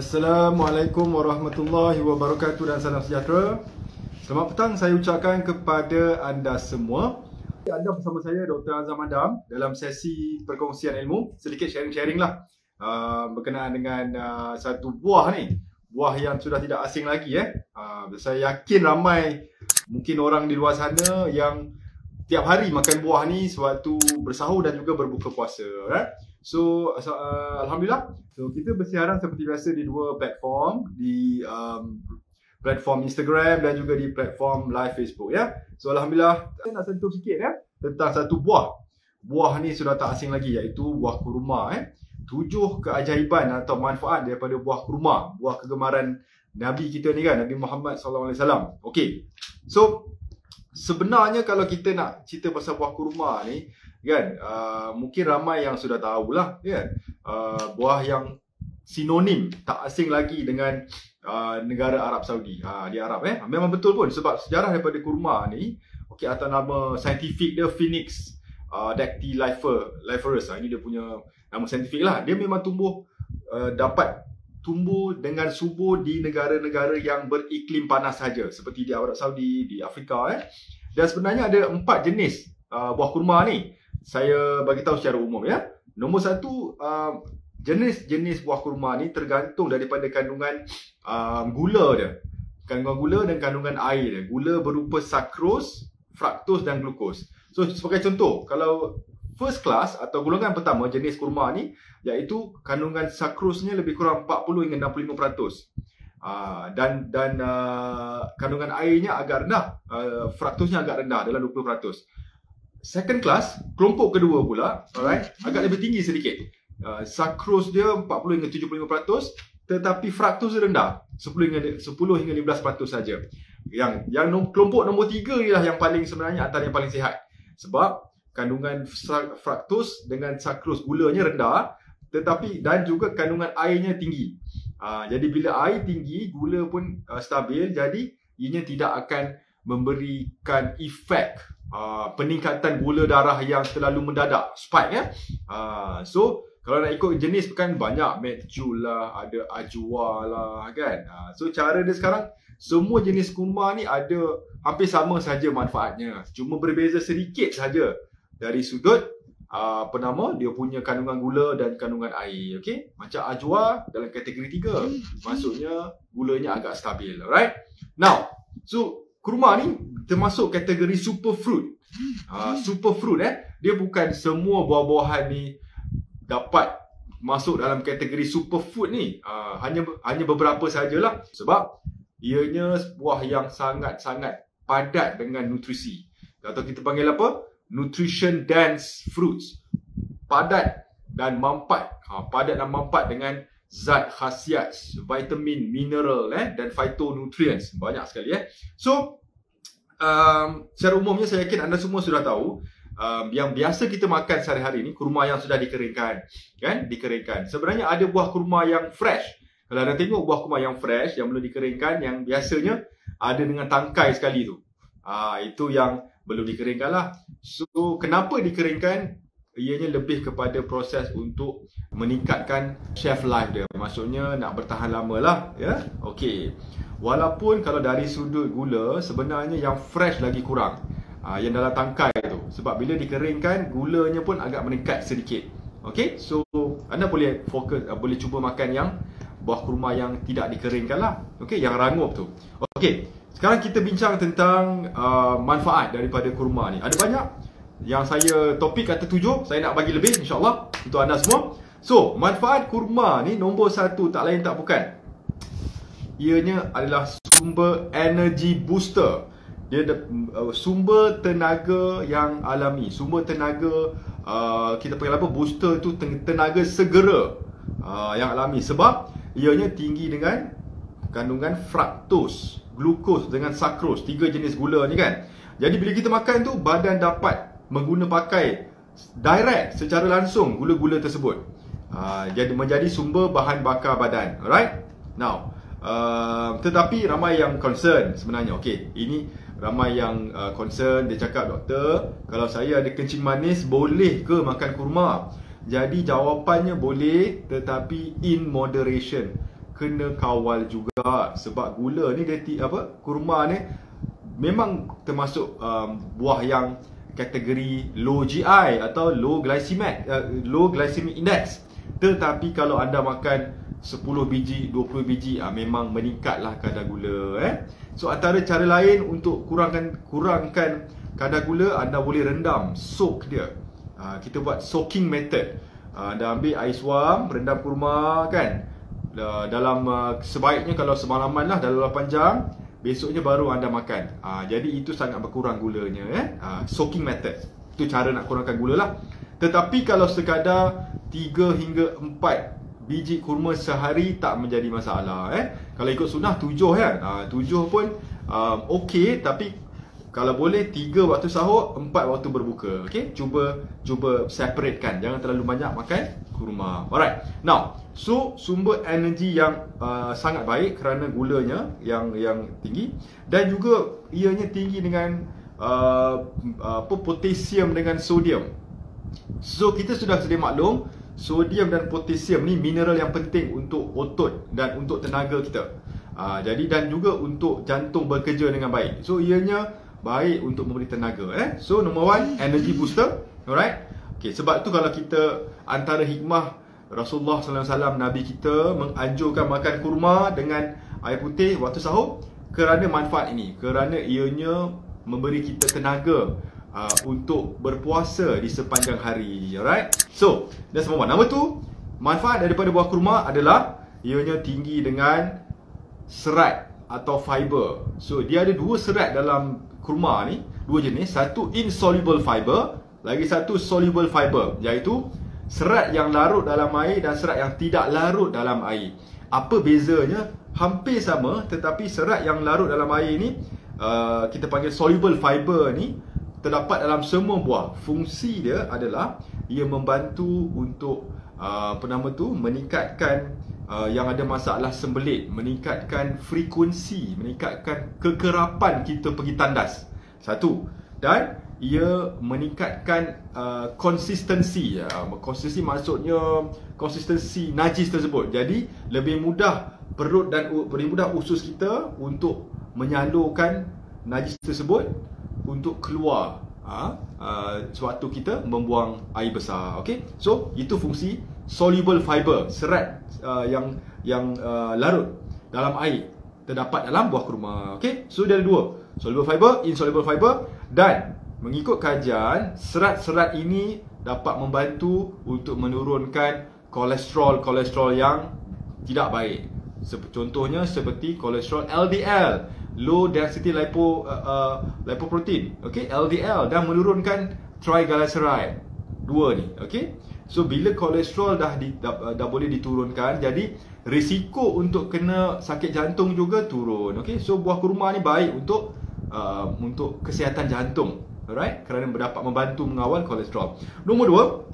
Assalamualaikum warahmatullahi wabarakatuh dan salam sejahtera. Selamat petang saya ucapkan kepada anda semua. Anda bersama saya Dr. Azam Adam dalam sesi perkongsian ilmu. Sedikit sharing-sharing lah berkenaan dengan satu buah ni. Buah yang sudah tidak asing lagi. Saya yakin ramai mungkin orang di luar sana yang tiap hari makan buah ni sewaktu bersahur dan juga berbuka puasa. So, Alhamdulillah. So, kita bersiaran seperti biasa di dua platform. Di platform Instagram dan juga di platform live Facebook. So, Alhamdulillah. Saya nak sentuh sikit tentang satu buah. Buah ni sudah tak asing lagi, iaitu buah kurma. 7 keajaiban atau manfaat daripada buah kurma. Buah kegemaran Nabi kita ni kan, Nabi Muhammad SAW. Okay. So, sebenarnya kalau kita nak cerita pasal buah kurma ni kan, mungkin ramai yang sudah tahulah kan, buah yang sinonim tak asing lagi dengan negara Arab Saudi, di Arab memang betul pun, sebab sejarah daripada kurma ni atau nama saintifik dia Phoenix dactyliferus. Ini dia punya nama saintifik lah. Dia memang dapat tumbuh dengan subur di negara-negara yang beriklim panas saja, seperti di Arab Saudi, di Afrika. Dan sebenarnya ada 4 jenis buah kurma ni. Saya bagi tahu secara umum Nombor 1, jenis-jenis buah kurma ni tergantung daripada kandungan gula dia. Kandungan gula dan kandungan air dia. Gula berupa sucrose, fructose dan glucose. So sebagai contoh, kalau first class atau golongan pertama jenis kurma ni, iaitu kandungan sucrose-nya lebih kurang 40 hingga 65%. Dan kandungan airnya agak rendah, fructose-nya agak rendah dalam 20%. Second class, kelompok kedua pula, agak lebih tinggi sedikit. Sucrose dia 40 hingga 75%, tetapi fructose dia rendah, 10 hingga 15% saja. Yang kelompok nombor 3 ialah yang paling sebenarnya antara yang paling sihat. Sebab kandungan fructose dengan sucrose gulanya rendah, tetapi dan juga kandungan airnya tinggi. Jadi bila air tinggi, gula pun stabil, jadi ianya tidak akan memberikan efek peningkatan gula darah yang terlalu mendadak, spike So kalau nak ikut jenis kan banyak, Medjool lah, ada Ajwa lah kan. So cara dia sekarang, semua jenis kurma ni ada hampir sama saja manfaatnya, cuma berbeza sedikit saja dari sudut dia punya kandungan gula dan kandungan air. Macam Ajwa dalam kategori 3, maksudnya gulanya agak stabil. Alright. Now, so kurma ni termasuk kategori superfruit. Superfruit dia bukan semua buah-buahan ni dapat masuk dalam kategori superfood ni. Hanya beberapa sajalah, sebab ianya buah yang sangat-sangat padat dengan nutrisi. Atau kita panggil apa? Nutrition dense fruits. Padat dan mampat. Padat dan mampat dengan zat khasiat, vitamin, mineral dan phytonutrients. Banyak sekali. So, secara umumnya saya yakin anda semua sudah tahu, yang biasa kita makan sehari-hari ni, kurma yang sudah dikeringkan. Dikeringkan. Sebenarnya ada buah kurma yang fresh. Kalau anda tengok buah kurma yang fresh, yang belum dikeringkan, yang biasanya ada dengan tangkai sekali tu. Itu yang belum dikeringkan lah. So, kenapa dikeringkan? Ianya lebih kepada proses untuk meningkatkan shelf life dia. Maksudnya nak bertahan lama lah. Walaupun kalau dari sudut gula, sebenarnya yang fresh lagi kurang. Yang dalam tangkai tu. Sebab bila dikeringkan, gulanya pun agak meningkat sedikit. So anda boleh boleh cuba makan yang buah kurma yang tidak dikeringkan lah. Yang rangup tu. Sekarang kita bincang tentang manfaat daripada kurma ni. Ada banyak. Yang saya topik kata 7, saya nak bagi lebih insyaAllah untuk anda semua. So, manfaat kurma ni nombor 1 tak lain tak bukan, ianya adalah sumber energy booster. Dia sumber tenaga yang alami. Sumber tenaga, kita panggil apa? Booster tu tenaga segera yang alami. Sebab ianya tinggi dengan kandungan fructose, glucose dengan sucrose. 3 jenis gula ni kan. Jadi bila kita makan tu, badan dapat pakai direct, secara langsung gula-gula tersebut. Jadi menjadi sumber bahan bakar badan. Alright. Now, tetapi ramai yang concern sebenarnya. Ini ramai yang concern. Dia cakap, doktor, kalau saya ada kencing manis, boleh ke makan kurma? Jadi jawapannya boleh, tetapi in moderation. kena kawal juga, sebab gula ni kurma ni memang termasuk buah yang kategori low GI atau low glycemic index. Tetapi kalau anda makan 10 biji, 20 biji, memang meningkatlah kadar gula. So antara cara lain untuk kurangkan kadar gula, anda boleh rendam, soak dia. Kita buat soaking method. Anda ambil air suam, rendam kurma kan. Dalam sebaiknya kalau semalaman lah, dalam 8 jam, besoknya baru anda makan. Jadi itu sangat berkurang gulanya. Soaking method. Itu cara nak kurangkan gula lah. Tetapi kalau sekadar 3 hingga 4 biji kurma sehari tak menjadi masalah. Kalau ikut sunnah 7 kan. 7 pun okey, tapi kalau boleh 3 waktu sahur, 4 waktu berbuka. Okey, cuba separatekan. Jangan terlalu banyak makan kurma. Alright. Now, so sumber energi yang sangat baik kerana gulanya yang tinggi, dan juga ianya tinggi dengan potasium dengan sodium. So kita sudah sedia maklum, sodium dan potasium ni mineral yang penting untuk otot dan untuk tenaga kita. Jadi dan juga untuk jantung bekerja dengan baik. So ianya baik untuk memberi tenaga. So number 1, energy booster. Alright. Okay, sebab tu kalau kita, antara hikmah Rasulullah SAW, Nabi kita menganjurkan makan kurma dengan air putih waktu sahur kerana manfaat ini. Kerana ianya memberi kita tenaga untuk berpuasa di sepanjang hari. Alright. So, that's number 1. Number 2, manfaat daripada buah kurma adalah ianya tinggi dengan serat atau fiber. So, dia ada 2 serat dalam kurma ni, 2 jenis. Satu insoluble fiber, lagi satu soluble fiber, iaitu serat yang larut dalam air dan serat yang tidak larut dalam air. Apa bezanya? Hampir sama, tetapi serat yang larut dalam air ni, kita panggil soluble fiber ni, terdapat dalam semua buah. Fungsi dia adalah ia membantu untuk meningkatkan yang ada masalah sembelit, meningkatkan frekuensi, meningkatkan kekerapan kita pergi tandas. Satu. Dan ia meningkatkan konsistensi. Konsistensi maksudnya konsistensi najis tersebut. Jadi lebih mudah perut dan lebih mudah usus kita untuk menyalurkan najis tersebut untuk keluar sewaktu kita membuang air besar. Okay? So itu fungsi soluble fiber, serat yang larut dalam air, terdapat dalam buah kurma. Okay? So dia ada 2, soluble fiber, insoluble fiber. Dan mengikut kajian, serat-serat ini dapat membantu untuk menurunkan kolesterol yang tidak baik. Contohnya seperti kolesterol LDL, low density lipoprotein, okay, LDL, dan menurunkan triglyceride. 2 ni, okay. So bila kolesterol dah boleh diturunkan, jadi risiko untuk kena sakit jantung juga turun. Okay, so buah kurma ni baik untuk kesihatan jantung. Alright, kerana dapat membantu mengawal kolesterol. Nombor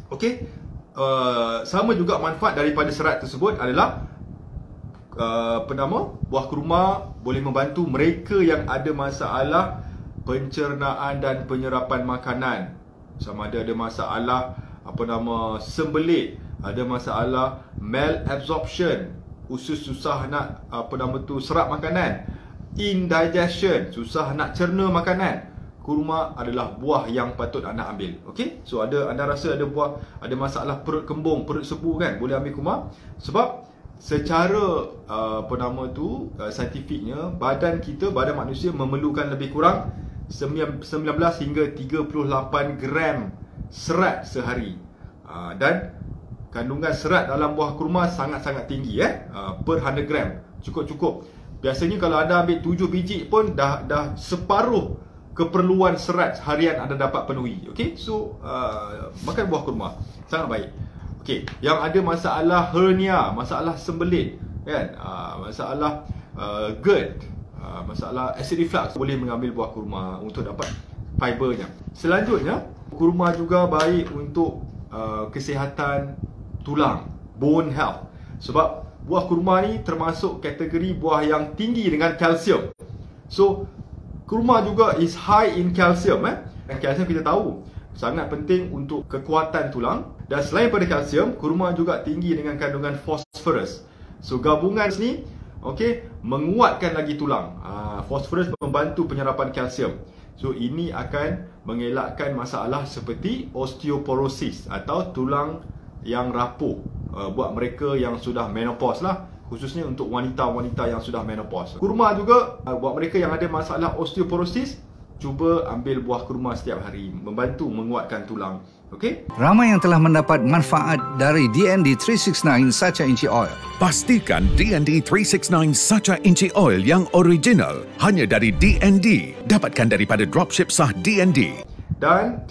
2, okay, sama juga manfaat daripada serat tersebut adalah buah kurma boleh membantu mereka yang ada masalah pencernaan dan penyerapan makanan. Sama ada masalah sembelit, ada masalah malabsorption, usus susah nak serap makanan, indigestion, susah nak cerna makanan. Kurma adalah buah yang patut anda ambil. Okey? So anda rasa ada masalah perut kembung, perut sebu kan? Boleh ambil kurma, sebab secara saintifiknya badan manusia memerlukan lebih kurang 19 hingga 38 gram serat sehari. Dan kandungan serat dalam buah kurma sangat-sangat tinggi per 100 gram. Cukup. Biasanya kalau anda ambil 7 biji pun dah separuh keperluan serat harian anda dapat penuhi. Okey, so makan buah kurma sangat baik. Okey, yang ada masalah hernia, masalah sembelit kan, masalah GERD, masalah acid reflux, boleh mengambil buah kurma untuk dapat fibernya. Selanjutnya, kurma juga baik untuk kesihatan tulang, bone health. Sebab buah kurma ni termasuk kategori buah yang tinggi dengan kalsium. So kurma juga is high in calcium. Dan kalsium kita tahu sangat penting untuk kekuatan tulang. Dan selain pada kalsium, kurma juga tinggi dengan kandungan fosforus. So gabungan ni menguatkan lagi tulang. Phosphorus membantu penyerapan kalsium. So ini akan mengelakkan masalah seperti osteoporosis atau tulang yang rapuh buat mereka yang sudah menopause lah, khususnya untuk wanita-wanita yang sudah menopause. Kurma juga buat mereka yang ada masalah osteoporosis, cuba ambil buah kurma setiap hari, membantu menguatkan tulang. Okey? Ramai yang telah mendapat manfaat dari DND 369 Sacha Inchi Oil. Pastikan DND 369 Sacha Inchi Oil yang original hanya dari DND. Dapatkan daripada dropship sah DND. Dan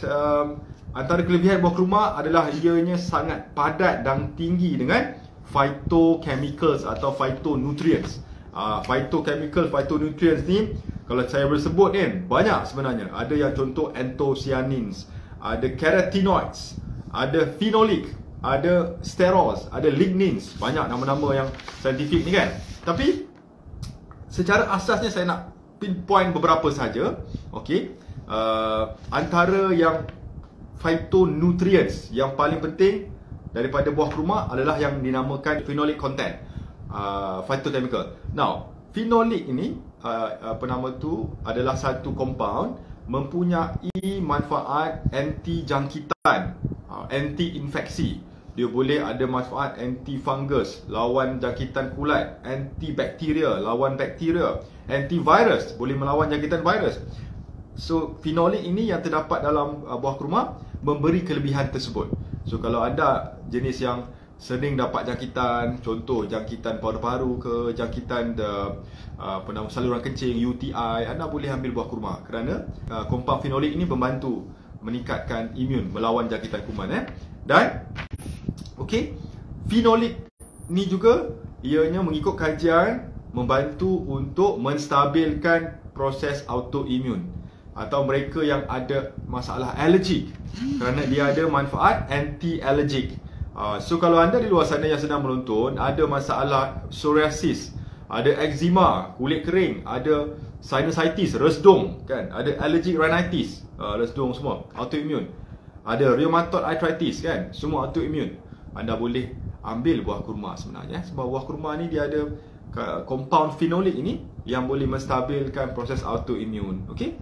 antara kelebihan buah kurma adalah ianya sangat padat dan tinggi dengan phytochemicals atau phytonutrients. Phytonutrients ni kalau saya boleh sebut ni banyak sebenarnya. Ada yang contoh anthocyanins, ada carotenoids, ada phenolic, ada sterols, ada lignins. Banyak nama-nama yang saintifik ni kan. Tapi secara asasnya saya nak pinpoint beberapa saja. Okey. Antara yang phytonutrients yang paling penting daripada buah kurma adalah yang dinamakan phenolic content, phytochemical. Now, phenolic ini adalah satu compound mempunyai manfaat anti jangkitan, anti infeksi. Dia boleh ada manfaat anti fungus, lawan jangkitan kulat, anti bakteria, lawan bakteria, anti virus, boleh melawan jangkitan virus. So phenolic ini yang terdapat dalam buah kurma memberi kelebihan tersebut. So kalau anda jenis yang sering dapat jangkitan, contoh jangkitan paru-paru ke, jangkitan saluran kencing, UTI, anda boleh ambil buah kurma kerana compound phenolic ini membantu meningkatkan imun, melawan jangkitan kuman. Dan phenolic ni juga ianya mengikut kajian membantu untuk menstabilkan proses autoimun atau mereka yang ada masalah alergik, kerana dia ada manfaat anti-allergic. So kalau anda di luar sana yang sedang menonton ada masalah psoriasis, ada eczema, kulit kering, ada sinusitis, resdung kan, ada allergic rhinitis, resdung semua autoimun, ada rheumatoid arthritis kan, semua autoimun, anda boleh ambil buah kurma sebenarnya. Sebab buah kurma ni dia ada compound phenolic ini yang boleh menstabilkan proses autoimun. Okey?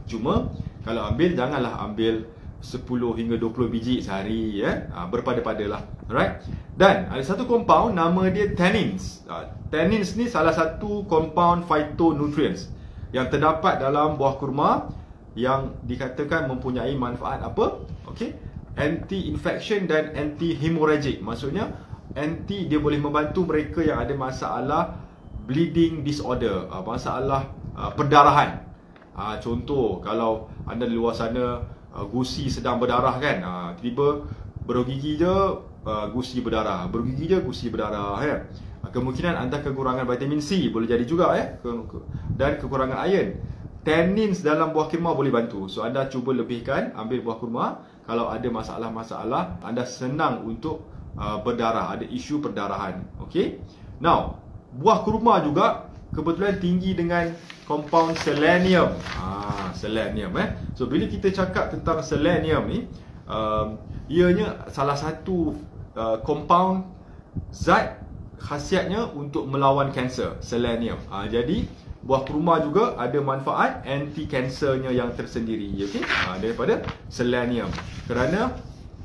Cuma kalau ambil, janganlah ambil 10 hingga 20 biji sehari ya. Berpada-padalah. Alright? Dan ada satu compound nama dia tannins. Tannins ni salah satu compound phytonutrients yang terdapat dalam buah kurma yang dikatakan mempunyai manfaat apa? Okey? Anti-infection dan anti-hemorrhagic. Maksudnya dia boleh membantu mereka yang ada masalah bleeding disorder, masalah perdarahan. Contoh kalau anda di luar sana gusi sedang berdarah kan, tiba-tiba bergigi je gusi berdarah, bergigi je gusi berdarah ya. Kemungkinan anda kekurangan vitamin C boleh jadi juga ya, dan kekurangan iron. Tannins dalam buah kurma boleh bantu. So anda cuba lebihkan, ambil buah kurma kalau ada masalah-masalah, anda senang untuk berdarah, ada isu perdarahan. Okey. Now, buah kurma juga kebetulan tinggi dengan compound selenium. Selenium So bila kita cakap tentang selenium ni, ianya salah satu compound zat khasiatnya untuk melawan kanser, selenium. Jadi buah kurma juga ada manfaat anti-kansernya yang tersendiri, okey, daripada selenium. Kerana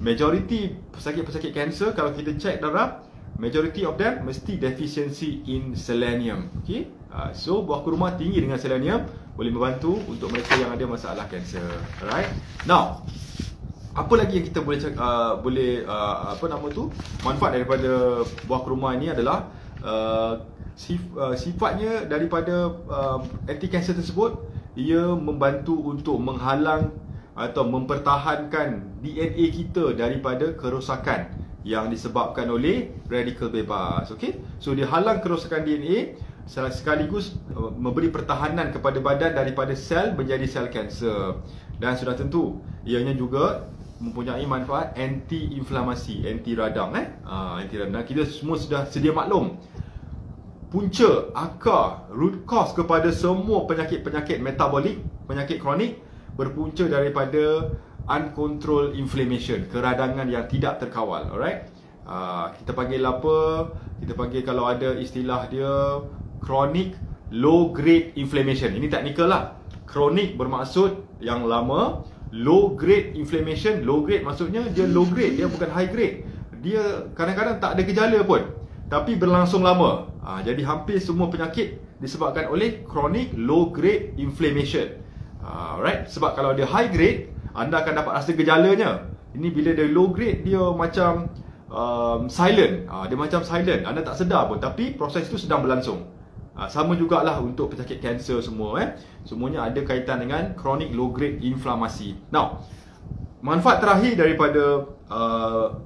majority pesakit-pesakit kanser kalau kita cek darah, majority of them mesti deficiency in selenium. Okay? So buah kurma tinggi dengan selenium boleh membantu untuk mereka yang ada masalah kanser. Alright. Now, apa lagi yang kita boleh manfaat daripada buah kurma ini adalah sifatnya daripada anti-kanser tersebut, ia membantu untuk menghalang atau mempertahankan DNA kita daripada kerosakan yang disebabkan oleh radikal bebas. Okey, so dia halang kerosakan DNA sekaligus memberi pertahanan kepada badan daripada sel menjadi sel kanser. Dan sudah tentu ianya juga mempunyai manfaat anti-inflamasi, anti radang anti radang. Kita semua sudah sedia maklum, punca akar root cause kepada semua penyakit-penyakit metabolik, penyakit kronik berpunca daripada uncontrolled inflammation, keradangan yang tidak terkawal. Alright. Kita panggil apa? Kita panggil, kalau ada istilah dia, chronic low grade inflammation. Ini teknikal lah. Chronic bermaksud yang lama, low grade inflammation. Low grade maksudnya dia low grade, dia bukan high grade. Dia kadang-kadang tak ada gejala pun, tapi berlangsung lama. Jadi hampir semua penyakit disebabkan oleh chronic low grade inflammation. Alright, sebab kalau dia high grade, anda akan dapat rasa gejalanya. Ini bila dia low grade, dia macam silent. Dia macam silent, anda tak sedar pun, tapi proses itu sedang berlangsung. Sama jugalah untuk penyakit kanser semua. Semuanya ada kaitan dengan chronic low grade inflamasi. Now, manfaat terakhir daripada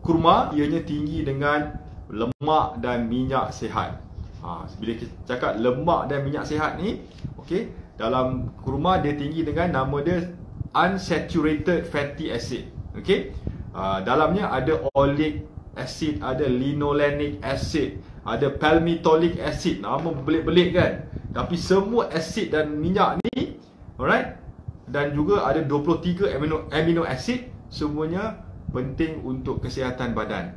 kurma, ianya tinggi dengan lemak dan minyak sihat. Bila kita cakap lemak dan minyak sihat ni, okey, dalam kurma dia tinggi dengan nama dia unsaturated fatty acid. Okey, dalamnya ada oleic acid, ada linolenic acid, ada palmitoleic acid. Nama belik-belik kan, tapi semua acid dan minyak ni, alright, dan juga ada 23 amino acid. Semuanya penting untuk kesihatan badan.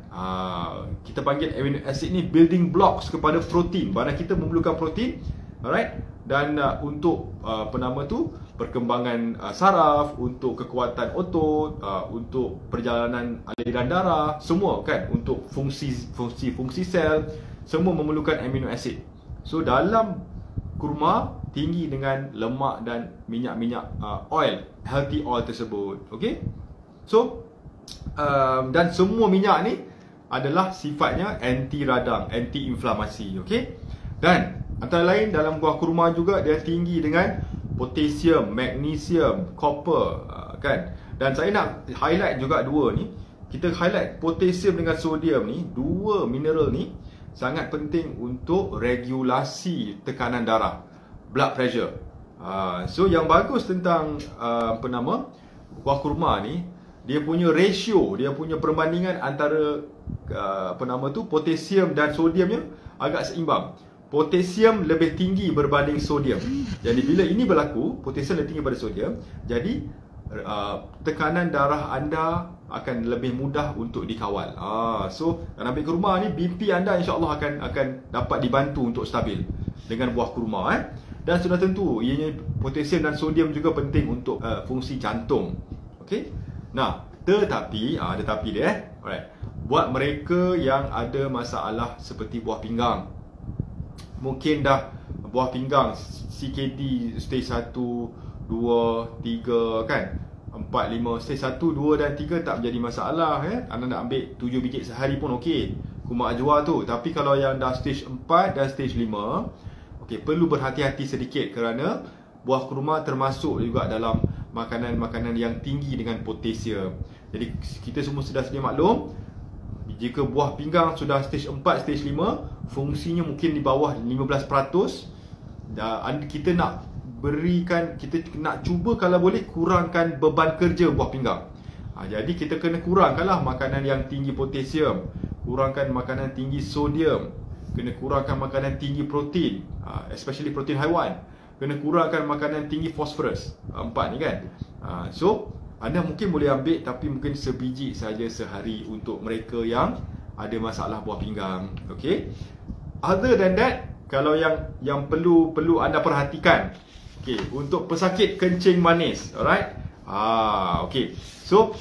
Kita panggil amino acid ni building blocks kepada protein. Badan kita memerlukan protein, alright, dan untuk perkembangan saraf, untuk kekuatan otot, untuk perjalanan aliran darah, semua kan, untuk fungsi sel, semua memerlukan amino acid. So dalam kurma tinggi dengan lemak dan minyak-minyak oil, healthy oil tersebut. Okey, so dan semua minyak ni adalah sifatnya anti radang, anti inflamasi. Okey, dan antara lain dalam buah kurma juga dia tinggi dengan potassium, magnesium, copper, kan. Dan saya nak highlight juga dua ni. Kita highlight potassium dengan sodium ni, dua mineral ni sangat penting untuk regulasi tekanan darah, blood pressure. So yang bagus tentang buah kurma ni, dia punya ratio, dia punya perbandingan antara potassium dan sodiumnya agak seimbang. Potassium lebih tinggi berbanding sodium. Jadi bila ini berlaku, potassium lebih tinggi daripada sodium, jadi tekanan darah anda akan lebih mudah untuk dikawal. So dalam ambil kurma ni, BP anda insya-Allah akan dapat dibantu untuk stabil dengan buah kurma. Dan sudah tentu ianya potassium dan sodium juga penting untuk fungsi jantung. Okey. Nah, tetapi dia, alright, buat mereka yang ada masalah seperti buah pinggang, mungkin dah buah pinggang CKD stage 1, 2, 3 kan, 4, 5, stage 1, 2 dan 3 tak menjadi masalah. Anda nak ambil 7 biji sehari pun okey, kurma ajwa tu. Tapi kalau yang dah stage 4 dan stage 5, okey, perlu berhati-hati sedikit, kerana buah kurma termasuk juga dalam makanan-makanan yang tinggi dengan potasium. Jadi kita semua sudah sedia maklum, jika buah pinggang sudah stage 4, stage 5, fungsinya mungkin di bawah 15%. Kita nak berikan, kita nak cuba kalau boleh kurangkan beban kerja buah pinggang. Jadi kita kena kurangkanlah makanan yang tinggi potasium, kurangkan makanan tinggi sodium, kena kurangkan makanan tinggi protein, especially protein haiwan, kena kurangkan makanan tinggi fosforus. 4 ni kan. So anda mungkin boleh ambil, tapi mungkin sebiji saja sehari untuk mereka yang ada masalah buah pinggang. Okey. Other than that, kalau yang perlu anda perhatikan, okey, untuk pesakit kencing manis, alright. Okey. So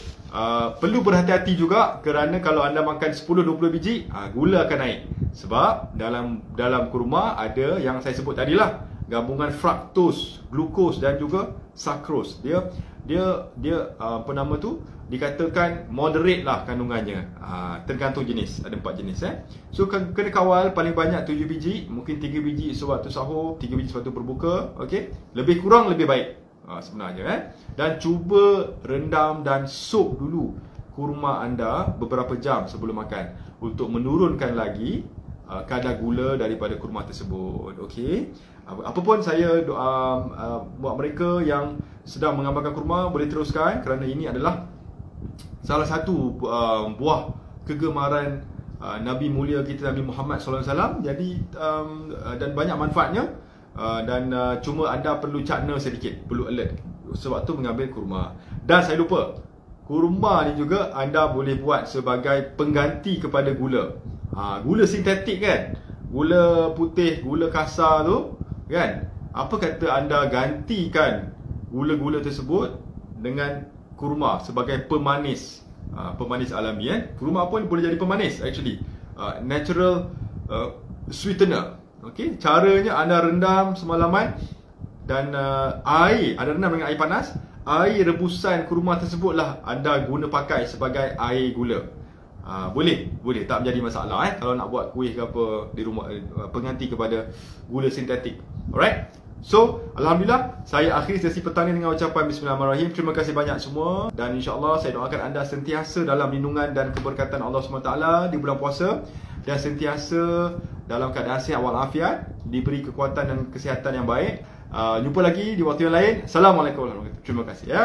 perlu berhati-hati juga, kerana kalau anda makan 10-20 biji, gula akan naik. Sebab dalam kurma ada yang saya sebut tadilah, gabungan fructose, glukos dan juga sucrose. Dia dikatakan moderate lah kandungannya. Tergantung jenis, ada 4 jenis. So kena kawal paling banyak 7 biji, mungkin 3 biji sewaktu sahur, 3 biji sewaktu berbuka. Okey, lebih kurang lebih baik sebenarnya. Dan cuba rendam dan sup dulu kurma anda beberapa jam sebelum makan, untuk menurunkan lagi kadar gula daripada kurma tersebut. Okey. Apapun saya buat mereka yang sedang mengamalkan kurma boleh teruskan, kerana ini adalah salah satu buah kegemaran Nabi mulia kita, Nabi Muhammad SAW. Jadi dan banyak manfaatnya, dan cuma anda perlu cakna sedikit, perlu alert sebab tu mengambil kurma. Dan saya lupa, kurma ni juga anda boleh buat sebagai pengganti kepada gula. Gula sintetik kan, gula putih, gula kasar tu kan. Apa kata anda gantikan gula-gula tersebut dengan kurma sebagai pemanis, pemanis alami kan. Kurma pun boleh jadi pemanis actually, natural sweetener. Okey, caranya anda rendam semalaman dan air, anda rendam dengan air panas. Air rebusan kurma tersebutlah anda guna pakai sebagai air gula. Boleh, tak menjadi masalah kalau nak buat kuih ke apa di rumah, pengganti kepada gula sintetik. Alright. So, alhamdulillah, saya akhiri sesi petang ni dengan ucapan bismillahirrahmanirrahim. Terima kasih banyak semua dan insya-Allah saya doakan anda sentiasa dalam lindungan dan keberkatan Allah SWT di bulan puasa dan sentiasa dalam keadaan sihat walafiat, diberi kekuatan dan kesihatan yang baik. Jumpa lagi di waktu yang lain. Assalamualaikum warahmatullahi wabarakatuh. Terima kasih ya.